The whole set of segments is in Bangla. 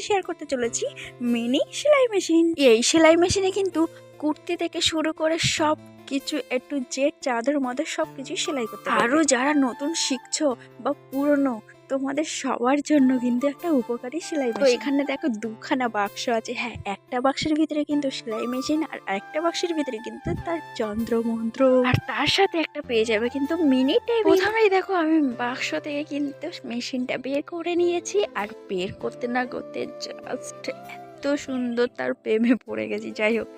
শেয়ার করতে চলেছি মিনি সেলাই মেশিন। এই সেলাই মেশিনে কিন্তু কুর্তি থেকে শুরু করে সব কিছু এ টু জেড চাদর মধ্যে সব কিছু সেলাই করতে পারবে। আরও যারা নতুন শিখছো বা পুরনো, তোমাদের সবার জন্য কিন্তু একটা উপকারী সেলাই মেশিন। তো এখানে দেখো দুখানা বাক্স আছে। হ্যাঁ, একটা বাক্সের ভিতরে কিন্তু সেলাই মেশিন আর আরেকটা বাক্সের ভিতরে কিন্তু তার যন্ত্রমন্ত্র, আর তার সাথে একটা পেয়ে যাবে কিন্তু মিনি টেবিল। প্রথমেই দেখো আমি বাক্স থেকে কিন্তু মেশিনটা বের করে নিয়েছি, আর বের করতে না করতে জাস্ট এত সুন্দর তার প্রেমে পড়ে গেছি। যাই হোক,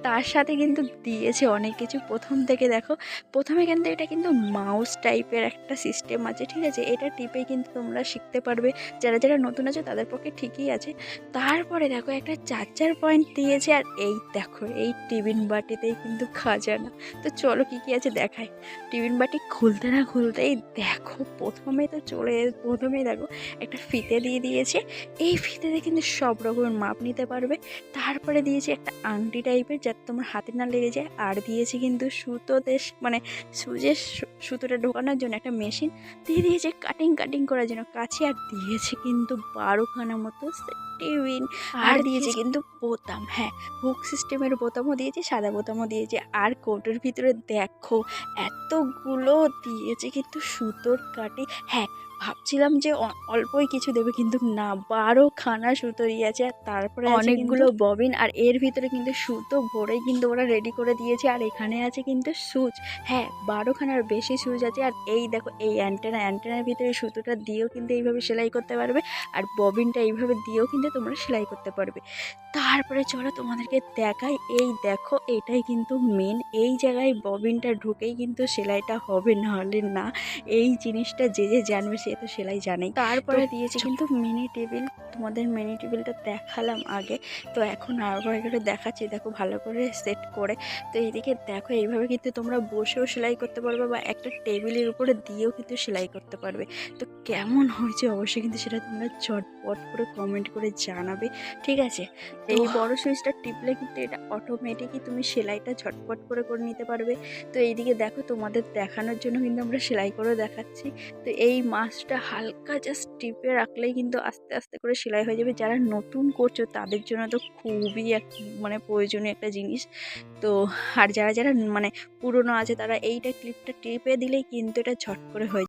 তার সাথে কিন্তু দিয়েছে অনেক কিছু। প্রথম থেকে দেখো, প্রথমে কিন্তু এটা কিন্তু মাউস টাইপের একটা সিস্টেম আছে, ঠিক আছে? এটা টিপে কিন্তু তোমরা শিখতে পারবে। যারা যারা নতুন আছে তাদের পক্ষে ঠিকই আছে। তারপরে দেখো একটা চার্জার পয়েন্ট দিয়েছে, আর এই দেখো এই টিফিন বাটিতেই কিন্তু খাজানা। তো চলো কি কি আছে দেখাই। টিফিন বাটি খুলতে না খুলতেই দেখো প্রথমেই দেখো একটা ফিতে দিয়ে দিয়েছে। এই ফিতেতে কিন্তু সব রকমের মাপ নিতে পারবে। তারপরে দিয়েছে একটা আংটি টাইপের যাতে তোমার হাতে না লেগে যায়, আর দিয়েছে কিন্তু সুতোতে মানে সুজের সুতোটা ঢোকানোর জন্য একটা মেশিন দিয়ে দিয়েছে, কাটিং করার জন্য কাছে, আর দিয়েছে কিন্তু 12খানা মতো টিফিন, আর দিয়েছে কিন্তু বোতাম। হ্যাঁ, হুক সিস্টেমের বোতামও দিয়েছে, সাদা বোতামও দিয়েছে। আর কোটোর ভিতরে দেখো এতগুলো দিয়েছে কিন্তু সুতোর কাটি। হ্যাঁ, ভাবছিলাম যে অল্পই কিছু দেবে, কিন্তু না, 12খানা সুতো দিয়েছে। আর তারপরে অনেকগুলো ববিন, আর এর ভিতরে কিন্তু সুতো ভরেই কিন্তু ওরা রেডি করে দিয়েছে। আর এখানে আছে কিন্তু সুচ। হ্যাঁ, 12খানার বেশি সুচ আছে। আর এই দেখো এই অ্যান্টেনার ভিতরে সুতোটা দিয়েও কিন্তু এইভাবে সেলাই করতে পারবে, আর ববিনটা এইভাবে দিয়েও কিন্তু তোমরা সেলাই করতে পারবে। তারপরে চলো তোমাদেরকে দেখাই। এই দেখো, এটাই কিন্তু মেন। এই জায়গায় ববিনটা ঢুকেই কিন্তু সেলাইটা হবে, নাহলে না। এই জিনিসটা যে জানবে সে তো সেলাই জানেই। তারপরে দিয়েছে কিন্তু মিনি টেবিল। তোমাদের মিনি টেবিলটা দেখালাম আগে, তো এখন আবার করে দেখাচ্ছি। দেখো ভালো করে সেট করে। তো এইদিকে দেখো এইভাবে কিন্তু তোমরা বসেও সেলাই করতে পারবে, বা একটা টেবিলের উপরে দিয়েও কিন্তু সেলাই করতে পারবে। তো কেমন হয়েছে অবশ্যই কিন্তু সেটা তোমরা ঝটপট করে কমেন্ট করে জানাবে, ঠিক আছে? এই বড় সুইচটা টিপলে কিন্তু এটা অটোমেটিকই তুমি সেলাইটা ঝটপট করে নিতে পারবে। তো এইদিকে দেখো তোমাদের দেখানোর জন্য কিন্তু আমরা সেলাই করে দেখাচ্ছি। তো এই মাছটা হালকা জাস্ট টিপে রাখলেই কিন্তু আস্তে আস্তে করে সেলাই হয়ে যাবে। যারা নতুন করছো তাদের জন্য তো খুবই মানে প্রয়োজনীয় একটা জিনিস। তো আর যারা যারা মানে পুরনো আছে তারা এইটা ক্লিপটা টিপে দিলেই কিন্তু এটা ঝট করে হয়ে